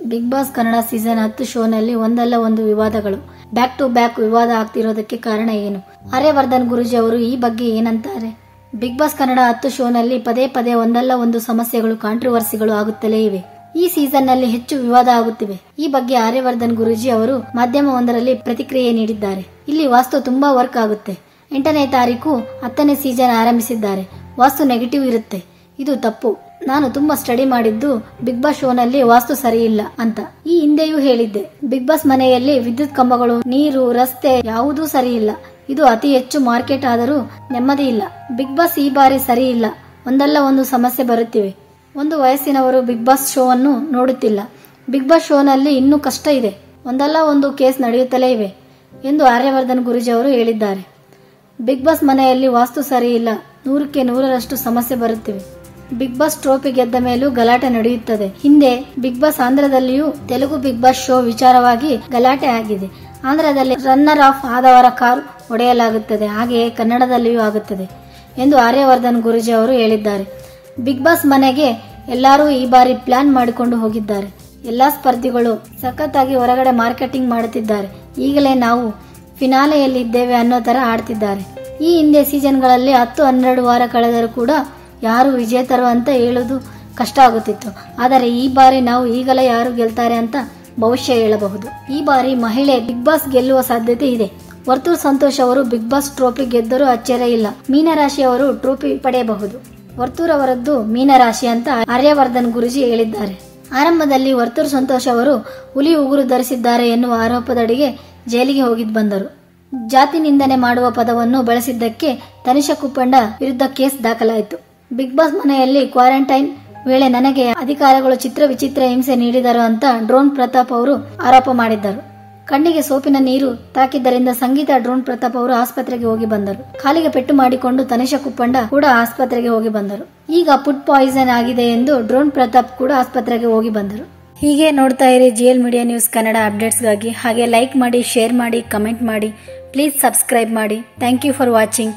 Big boss Kannada season 10 ಶೋನಲ್ಲಿ ಒಂದಲ್ಲ ಒಂದು ವಿವಾದಗಳು ಬ್ಯಾಕ್ ಟು ಬ್ಯಾಕ್ ವಿವಾದ ಆಗ್ತಿರೋದಕ್ಕೆ ಕಾರಣ ಏನು? ಆರ್ಯವರ್ಧನ್ ಗುರೂಜಿ ಅವರು ಈ ಬಗ್ಗೆ ಏನಂತಾರೆ? ಬಿಗ್ ಬಾಸ್ ಕನ್ನಡ 10 ಶೋನಲ್ಲಿ ಪದೇ ಪದೇ ಒಂದಲ್ಲ ಒಂದು ಸಮಸ್ಯೆಗಳು, ಕಾಂಟ್ರವರ್ಸಿಗಳು ಆಗುತ್ತಲೇ ಇವೆ. ಈ ಸೀಸನ್ ನಲ್ಲಿ ಹೆಚ್ಚು ವಿವಾದ ಆಗುತ್ತಿವೆ. ಈ ಬಗ್ಗೆ ಆರ್ಯವರ್ಧನ್ ಗುರೂಜಿ ಅವರು ಮಾಧ್ಯಮವೊಂದರಲ್ಲಿ ಪ್ರತಿಕ್ರಿಯೆ ನೀಡಿದ್ದಾರೆ. ಇಲ್ಲಿ ವಾಸ್ತು ತುಂಬಾ ವರ್ಕ್ ಆಗುತ್ತೆ. 8ನೇ ತಾರೀಕು 10ನೇ ಸೀಸನ್ ಆರಂಭಿಸಿದ್ದಾರೆ. ವಾಸ್ತು ನೆಗೆಟಿವ್ ಇರುತ್ತೆ, ಇದು ತಪ್ಪು. ನಾನು ತುಂಬಾ ಸ್ಟಡಿ ಮಾಡಿದ್ದು ಬಿಗ್ ಬಾಸ್ ಶೋನಲ್ಲಿ ವಾಸ್ತು ಸರಿ ಇಲ್ಲ ಅಂತ ಈ ಹಿಂದೆಯೂ ಹೇಳಿದ್ದೆ. ಬಿಗ್ ಬಾಸ್ ಮನೆಯಲ್ಲಿ ವಿದ್ಯುತ್ ಕಂಬಗಳು, ನೀರು, ರಸ್ತೆ ಯಾವುದೂ ಸರಿ ಇಲ್ಲ. ಇದು ಅತಿ ಹೆಚ್ಚು ಮಾರ್ಕೆಟ್ ಆದರೂ ನೆಮ್ಮದಿ ಇಲ್ಲ. ಬಿಗ್ ಬಾಸ್ ಈ ಬಾರಿ ಸರಿ ಇಲ್ಲ. ಒಂದಲ್ಲ ಒಂದು ಸಮಸ್ಯೆ ಬರುತ್ತಿವೆ. ಒಂದು ವಯಸ್ಸಿನವರು ಬಿಗ್ ಬಾಸ್ ಶೋ ಅನ್ನು ನೋಡುತ್ತಿಲ್ಲ. ಬಿಗ್ ಬಾಸ್ ಶೋನಲ್ಲಿ ಇನ್ನೂ ಕಷ್ಟ ಇದೆ. ಒಂದಲ್ಲ ಒಂದು ಕೇಸ್ ನಡೆಯುತ್ತಲೇ ಇವೆ ಎಂದು ಆರ್ಯವರ್ಧನ್ ಗುರೂಜಿ ಅವರು ಹೇಳಿದ್ದಾರೆ. ಬಿಗ್ ಬಾಸ್ ಮನೆಯಲ್ಲಿ ವಾಸ್ತು ಸರಿ ಇಲ್ಲ. 100ಕ್ಕೆ 100ರಷ್ಟು ಸಮಸ್ಯೆ ಬರುತ್ತಿವೆ. ಬಿಗ್ ಬಾಸ್ ಟ್ರೋಫಿ ಗೆದ್ದ ಮೇಲೂ ಗಲಾಟೆ ನಡೆಯುತ್ತದೆ. ಹಿಂದೆ ಬಿಗ್ ಬಾಸ್ ಆಂಧ್ರದಲ್ಲಿಯೂ ತೆಲುಗು ಬಿಗ್ ಬಾಸ್ ಶೋ ವಿಚಾರವಾಗಿ ಗಲಾಟೆ ಆಗಿದೆ. ಆಂಧ್ರದಲ್ಲಿ ರನ್ನರ್ ಆಫ್ ಆದವರ ಕಾರು ಒಡೆಯಲಾಗುತ್ತದೆ, ಹಾಗೆಯೇ ಕನ್ನಡದಲ್ಲಿಯೂ ಆಗುತ್ತದೆ ಎಂದು ಆರ್ಯವರ್ಧನ್ ಗುರೂಜಿ ಅವರು ಹೇಳಿದ್ದಾರೆ. ಬಿಗ್ ಬಾಸ್ ಮನೆಗೆ ಎಲ್ಲರೂ ಈ ಬಾರಿ ಪ್ಲಾನ್ ಮಾಡಿಕೊಂಡು ಹೋಗಿದ್ದಾರೆ. ಎಲ್ಲಾ ಸ್ಪರ್ಧಿಗಳು ಸಖತ್ತಾಗಿ ಹೊರಗಡೆ ಮಾರ್ಕೆಟಿಂಗ್ ಮಾಡುತ್ತಿದ್ದಾರೆ. ಈಗಲೇ ನಾವು ಫಿನಾಲೆಯಲ್ಲಿದ್ದೇವೆ ಅನ್ನೋ ತರ ಆಡ್ತಿದ್ದಾರೆ. ಈ ಹಿಂದೆ ಸೀಸನ್ಗಳಲ್ಲಿ 10-12 ವಾರ ಕಳೆದರೂ ಕೂಡ ಯಾರು ವಿಜೇತರು ಅಂತ ಹೇಳುವುದು ಕಷ್ಟ ಆಗುತ್ತಿತ್ತು. ಆದರೆ ಈ ಬಾರಿ ನಾವು ಈಗಲೇ ಯಾರು ಗೆಲ್ತಾರೆ ಅಂತ ಭವಿಷ್ಯ ಹೇಳಬಹುದು. ಈ ಬಾರಿ ಮಹಿಳೆ ಬಿಗ್ ಬಾಸ್ ಗೆಲ್ಲುವ ಸಾಧ್ಯತೆ ಇದೆ. ವರ್ತೂರ್ ಸಂತೋಷ್ ಅವರು ಬಿಗ್ ಬಾಸ್ ಟ್ರೋಫಿ ಗೆದ್ದರೂ ಅಚ್ಚರಿ ಇಲ್ಲ. ಮೀನರಾಶಿ ಅವರು ಟ್ರೋಫಿ ಪಡೆಯಬಹುದು. ವರ್ತೂರ್ ಅವರದ್ದು ಮೀನರಾಶಿ ಅಂತ ಆರ್ಯವರ್ಧನ್ ಗುರೂಜಿ ಹೇಳಿದ್ದಾರೆ. ಆರಂಭದಲ್ಲಿ ವರ್ತೂರ್ ಸಂತೋಷ್ ಅವರು ಹುಲಿ ಉಗುರು ಧರಿಸಿದ್ದಾರೆ ಎನ್ನುವ ಆರೋಪದಡಿಗೆ ಜೈಲಿಗೆ ಹೋಗಿದ್ದು ಬಂದರು. ಜಾತಿ ನಿಂದನೆ ಮಾಡುವ ಪದವನ್ನು ಬಳಸಿದ್ದಕ್ಕೆ ತನಿಷಾ ಕುಪ್ಪಂಡ ವಿರುದ್ಧ ಕೇಸ್ ದಾಖಲಾಯಿತು. ಬಿಗ್ ಬಾಸ್ ಮನೆಯಲ್ಲಿ ಕ್ವಾರಂಟೈನ್ ವೇಳೆ ನನಗೆ ಅಧಿಕಾರಿಗಳು ಚಿತ್ರ ವಿಚಿತ್ರ ಹಿಂಸೆ ನೀಡಿದರು ಅಂತ ಡ್ರೋನ್ ಪ್ರತಾಪ್ ಅವರು ಆರೋಪ ಮಾಡಿದ್ದರು. ಕಣ್ಣಿಗೆ ಸೋಪಿನ ನೀರು ತಾಕಿದ್ದರಿಂದ ಸಂಗೀತ ಡ್ರೋನ್ ಪ್ರತಾಪ್ ಅವರು ಆಸ್ಪತ್ರೆಗೆ ಹೋಗಿ ಬಂದರು. ಕಾಲಿಗೆ ಪೆಟ್ಟು ಮಾಡಿಕೊಂಡು ತನಿಷಾ ಕುಪ್ಪಂಡ ಕೂಡ ಆಸ್ಪತ್ರೆಗೆ ಹೋಗಿ ಬಂದರು. ಈಗ ಫುಡ್ ಪಾಯ್ಸನ್ ಆಗಿದೆ ಎಂದು ಡ್ರೋನ್ ಪ್ರತಾಪ್ ಕೂಡ ಆಸ್ಪತ್ರೆಗೆ ಹೋಗಿ ಬಂದರು. ಹೀಗೆ ನೋಡ್ತಾ ಇರಿ GL ಮೀಡಿಯಾ ನ್ಯೂಸ್ ಕನ್ನಡ ಅಪ್ಡೇಟ್ಸ್ಗಾಗಿ. ಹಾಗೆ ಲೈಕ್ ಮಾಡಿ, ಶೇರ್ ಮಾಡಿ, ಕಮೆಂಟ್ ಮಾಡಿ, ಪ್ಲೀಸ್ ಸಬ್ಸ್ಕ್ರೈಬ್ ಮಾಡಿ. Thank you for watching.